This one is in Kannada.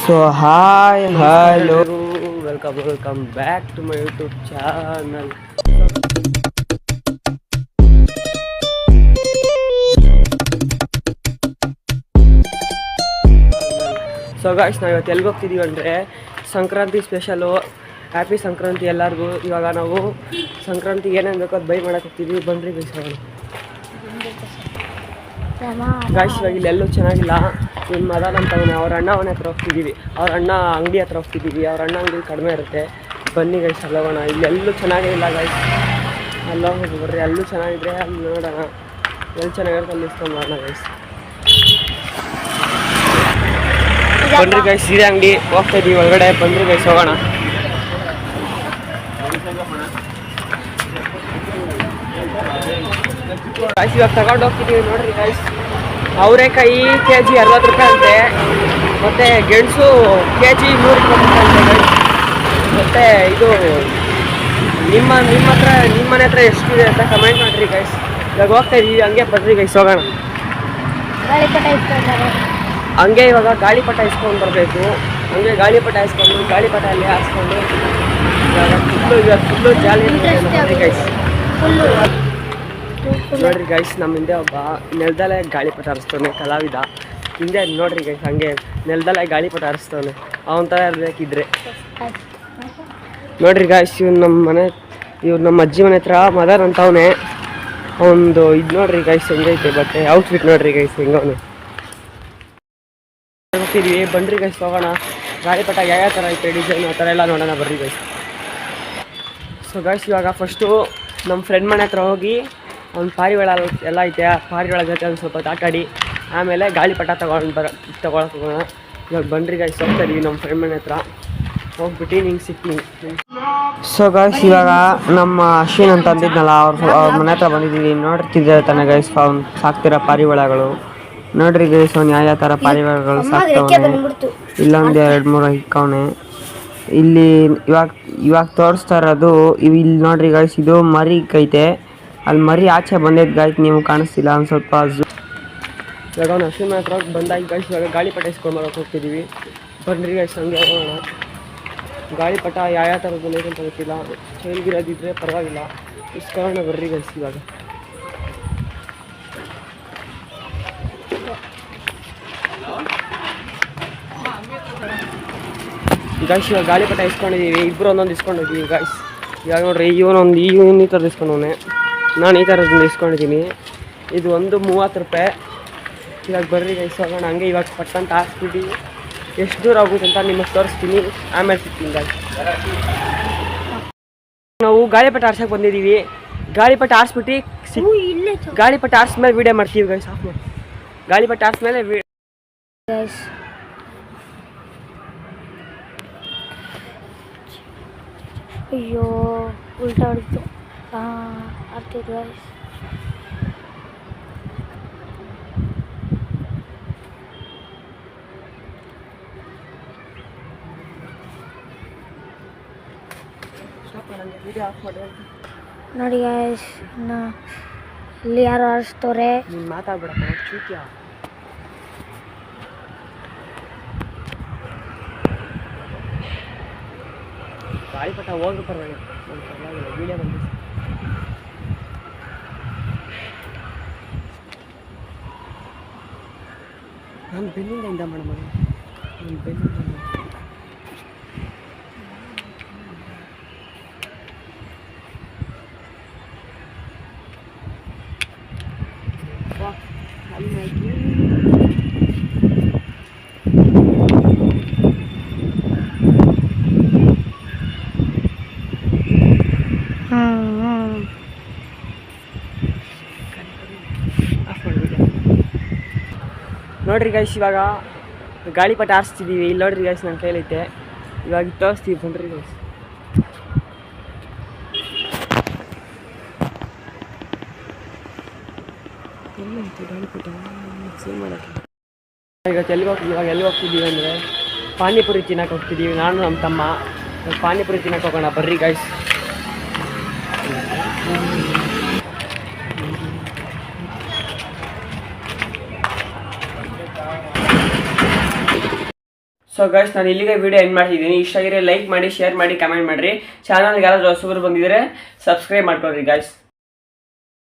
So hi hello welcome back to my YouTube channel. So guys, ನಾವು ಇವತ್ತು ಎಲ್ಲಿಗೆ ಹೋಗ್ತಿದ್ದೀವಿ ಅಂದರೆ ಸಂಕ್ರಾಂತಿ ಸ್ಪೆಷಲು. ಹ್ಯಾಪಿ ಸಂಕ್ರಾಂತಿ ಎಲ್ಲರಿಗೂ. ಇವಾಗ ನಾವು ಸಂಕ್ರಾಂತಿಗೆ ಏನೇನು ಬೇಕೋ ಅದು ಬೈ ಮಾಡೋಕೆ ಹೋಗ್ತಿದ್ದೀವಿ. ಬನ್ನಿರಿ ಬೈಸೋಣ ಗಾಯ್ಸ್. ಇವಾಗ ಇಲ್ಲಿ ಎಲ್ಲೂ ಚೆನ್ನಾಗಿಲ್ಲ. ನಿಮ್ಮ ಮದ ಅಂತವನೇ, ಅವ್ರ ಅಣ್ಣ ಅವನ ಹತ್ರ ಹೋಗ್ತಿದ್ದೀವಿ. ಅವ್ರ ಅಣ್ಣ ಅಂಗಡಿ ಹತ್ರ ಹೋಗ್ತಿದ್ದೀವಿ. ಅವ್ರ ಅಣ್ಣ ಅಂಗಡಿ ಕಡಿಮೆ ಇರುತ್ತೆ. ಬನ್ನಿ ಗೈಸ್, ಅಲ್ಲೋಗೋಣ. ಇಲ್ಲಿ ಎಲ್ಲೂ ಚೆನ್ನಾಗೇ ಇಲ್ಲ ಗೈಸ್. ಅಲ್ಲೋಗಿ ಬರ್ರಿ, ಅಲ್ಲೂ ಚೆನ್ನಾಗಿದ್ರೆ ಅಲ್ಲಿ ನೋಡೋಣ. ಎಲ್ಲಿ ಚೆನ್ನಾಗಿರುತ್ತೆ ಅಲ್ಲಿ ಇಸ್ಕೊಂಡು ಮಾಡೋಣ ಗೈಸ್. ಬನ್ರಿ ಗೈಸ್, ಸೀರೆ ಅಂಗಡಿ ಹೋಗ್ತಾ ಇದ್ದೀವಿ ಒಳಗಡೆ. ಬನ್ರಿ ಗೈಸ್, ಹೋಗೋಣ. ಗಾಯ್ಸ್, ಇವಾಗ ತಗೊಂಡು ಹೋಗ್ತಿದ್ದೀವಿ ನೋಡ್ರಿ ಗಾಯ್ಸ್. ಅವರೆಕಾಯಿ ಕೆಜಿ 60 ರೂಪಾಯಿ ಅಂತೆ. ಮತ್ತು ಗೆಣಸು ಕೆಜಿ 120 ರೂಪಾಯಿ ಅಂತೆ ಗೈಸ್. ಮತ್ತು ಇದು ನಿಮ್ಮ ಮನೆ ಹತ್ರ ಎಷ್ಟಿದೆ ಅಂತ ಕಮೆಂಟ್ ಮಾಡಿರಿ ಗೈಸ್. ಇವಾಗ ಹೋಗ್ತಾ ಇದ್ದೀವಿ, ಹಂಗೆ ಬನ್ರಿ ಗೈಸ್, ಹೋಗೋಣ. ಹಂಗೆ ಇವಾಗ ಗಾಳಿಪಟ ಇಸ್ಕೊಂಡು ಬರಬೇಕು. ಹಂಗೆ ಗಾಳಿಪಟ ಇಸ್ಕೊಂಡು ಗಾಳಿಪಟ ಅಲ್ಲಿ ಹಾಸ್ಕೊಂಡು ಫುಲ್ಲು ಜಾಲಿ ಗೈಸ್. ನೋಡ್ರಿ ಗೈಸ್, ನಮ್ಮ ಹಿಂದೆ ಒಬ್ಬ ನೆಲದಲ್ಲೇ ಗಾಳಿಪಟ ಹರಿಸ್ತವನೆ ಕಲಾವಿದ. ಹಿಂದೆ ನೋಡ್ರಿ ಗೈಸ್, ಹಂಗೆ ನೆಲದಲ್ಲೇ ಗಾಳಿಪಟ ಹರಿಸ್ತವನೆ. ಅವನ ಥರ ಇರಬೇಕಿದ್ರೆ ನೋಡ್ರಿ ಗೈಸ್. ಇವ್ರು ನಮ್ಮ ಅಜ್ಜಿ ಮನೆ ಹತ್ರ ಮದರ್ ಅಂತವನೆ. ಒಂದು ಇದು ನೋಡ್ರಿ ಗೈಸ್, ಹೆಂಗೈತೆ ಬಟ್ಟೆ ಔಟ್ಫಿಟ್ ನೋಡ್ರಿ ಗೈಸ್, ಹೆಂಗವನೆ. ಹೋಗ್ತಿದ್ವಿ, ಬನ್ರಿ ಗೈಸ್, ಹೋಗೋಣ. ಗಾಳಿಪಟ ಯಾವ ಥರ ಐತೆ ಡಿಸೈನ್ ಆ ಥರ ಎಲ್ಲ ನೋಡೋಣ, ಬರ್ರಿ ಗೈಸ್. ಸೊ ಗೈಸ್, ಇವಾಗ ಫಸ್ಟು ನಮ್ಮ ಫ್ರೆಂಡ್ ಮನೆ ಹತ್ರ ಹೋಗಿ ಅವ್ನು ಪಾರಿವಾಳ ಎಲ್ಲ ಐತೆ, ಆ ಪಾರಿವಾಳ ಜೊತೆ ಒಂದು ಸ್ವಲ್ಪ ಆಟಾಡಿ ಆಮೇಲೆ ಗಾಳಿಪಟ ತೊಗೊಳಕ್ಕೆ ಹೋಗೋಣ. ಇವಾಗ ಬನ್ರಿ ಗೈಸ್, ಹೋಗ್ತಾ ಇದೀವಿ ನಮ್ಮ ಫ್ರೆಂಡ್ ಮನೆ ಹತ್ರ. ಹೋಗ್ಬಿಟ್ಟು ನಿಂಗೆ ಸಿಗ್ತೀನಿ. ಸೊ ಗೈಸ್, ಇವಾಗ ನಮ್ಮ ಅಶ್ವಿನ್ ಅಂತ ಅಂದಿದ್ನಲ್ಲ, ಅವ್ರ ಮನೆ ಹತ್ರ ಬಂದಿದ್ದೀವಿ. ನೋಡ್ತಿದ್ದಾರೆ ತಾನೆ ಗೈಸ್, ಅವ್ನು ಸಾಕ್ತಿರೋ ಪಾರಿವಾಳಗಳು. ನೋಡ್ರಿ ಗೈಸ್, ಅವ್ನು ಯಾವ ಥರ ಪಾರಿವಾಳಗಳು ಸಾಕ್ತವನೆ. ಇಲ್ಲೊಂದು 2-3 ಇಕ್ಕವನೆ. ಇಲ್ಲಿ ಇವಾಗ ತೋರಿಸ್ತಾ ಇರೋದು ಇಲ್ಲಿ ನೋಡ್ರಿ ಗೈಸ್, ಇದು ಮರಿ ಐತೆ. ಅಲ್ಲಿ ಮರಿ ಆಚೆ ಬಂದೈತೆ ಗೈಸ್, ನೀವು ಕಾಣಿಸ್ತಿಲ್ಲ. ಒಂದು ಸ್ವಲ್ಪ ಇವಾಗ ಅವ್ನು ಅಶ್ವಿನ್ ಹತ್ರ ಬಂದಾಗಿ ಗೈಸ್, ಇವಾಗ ಗಾಳಿಪಟ ಇಸ್ಕೊಂಡು ಬರೋಕೆ ಹೋಗ್ತಿದ್ದೀವಿ. ಬನ್ರಿ ಗೈಸ್, ಹಂಗೆ ಹೋಗೋಣ. ಗಾಳಿಪಟ ಯಾವ ಥರ ಬಂದೈತೆ ಅಂತ ಗೊತ್ತಿಲ್ಲ. ಚೈಲ್ಗಿರೋದಿದ್ರೆ ಪರವಾಗಿಲ್ಲ, ಇಸ್ಕೊಳ್ಳೋಣ. ಬರ್ರಿ ಗೈಸ್, ಇವಾಗ ಗಾಯ್ಸ್, ಇವಾಗ ಗಾಳಿಪಟ ಇಸ್ಕೊಂಡಿದ್ದೀವಿ. ಇಬ್ಬರು ಒಂದೊಂದು ಇಸ್ಕೊಂಡಿದ್ದೀವಿ ಗಾಯ್ಸ್. ಇವಾಗ ನೋಡ್ರಿ, ಇವನು ಈ ಥರದ್ದು ಇಸ್ಕೊಂಡವನೆ, ನಾನು ಈ ಥರದ್ದು ಇಸ್ಕೊಂಡಿದ್ದೀನಿ. ಇದು ಒಂದು 30 ರೂಪಾಯಿ. ಇವಾಗ ಬರ್ರಿ ಗೈಸ್, ಹೋಗೋಣ. ಹಂಗೆ ಇವಾಗ ಪಟ್ಟಂತ ಹಾಕ್ಬಿಟ್ಟು ಎಷ್ಟು ದೂರ ಆಗುತ್ತೆ ಅಂತ ನಿಮಗೆ ತೋರಿಸ್ತೀನಿ, ಆಮೇಲೆ ಸಿಗ್ತೀನಿ ಗಾಯ್ಸ್. ನಾವು ಗಾಳಿಪಟ ಆರ್ಸಕ್ಕೆ ಬಂದಿದ್ದೀವಿ. ಗಾಳಿಪಟ ಆರಿಸ್ಬಿಟ್ಟು ಗಾಳಿಪಟ ಆರಿಸ್ಮೇಲೆ ವೀಡಿಯೋ ಮಾಡ್ತೀವಿ ಗೈಸ್. ಆಫ್ ಮಾಡಿ. ಗಾಳಿಪಟ ಆರಿಸ್ಮೇಲೆ ಗೈಸ್. ಅಯ್ಯೋ, ಉಲ್ಟಾ ಹೊಡಿತು. ಆಗ್ತಿತ್ತು ಗೈಸ್. ನೋಡಿ ಗೈಸ್, ಇಲ್ಲಿ ಯಾರು ಆರಿಸ್ತವ್ರೆ. ಮಾತಾಡ್ಬಿಡಪ್ಪ, ಚೂತ್ಯಾ. ಗಾಳಿಪಟ ಹೋಗಿ ಪರವಾಗಿಲ್ಲ, ವೀಡಿಯೋ ಬಂದು ನಾನು ಬೆನ್ನಿಂದ ಮೇಡಮ್, ನಾನು ಬೆನ್ನಿಂದ ನೋಡ್ರಿ ಗೈಸ್, ಇವಾಗ ಗಾಳಿಪಟ ಆರಿಸ್ತಿದ್ದೀವಿ. ಇಲ್ಲಿ ನೋಡ್ರಿ ಗೈಸ್, ನನ್ನ ಕೈಲೈತೆ. ಇವಾಗ ತೋರಿಸ್ತೀವಿ, ಬನ್ರಿ ಗೈಸ್. ಗಾಳಿಪಟ ಸೇಲ್ ಮಾಡೋಕ್ಕೆ ಇವಾಗ ಎಲ್ಲಿ ಹೋಗ್ತಿದ್ದೀವಿ ಅಂದರೆ ಪಾನಿಪುರಿ ತಿನ್ನಕ್ಕೆ ಹೋಗ್ತಿದ್ದೀವಿ. ನಾನು ನಮ್ಮ ತಮ್ಮ ಪಾನಿಪುರಿ ತಿನ್ನಕ್ಕೆ ಹೋಗೋಣ, ಬರ್ರಿ ಗೈಸ್. ಸೊ ಗೈಸ್ ನಾನು ಇಲ್ಲಿಗೆ ವಿಡಿಯೋ ಎಂಡ್ ಮಾಡ್ತಿದ್ದೀನಿ. ಇಷ್ಟ ಆಗಿದ್ರೆ ಲೈಕ್ ಮಾಡಿ, ಶೇರ್ ಮಾಡಿ, ಕಮೆಂಟ್ ಮಾಡಿರಿ. ಚಾನಲ್ಗೆ ಯಾರಾದರೂ ಹೊಸಬರು ಬಂದಿದ್ರೆ ಸಬ್ಸ್ಕ್ರೈಬ್ ಮಾಡ್ಕೊಳ್ರಿ ಗೈಸ್.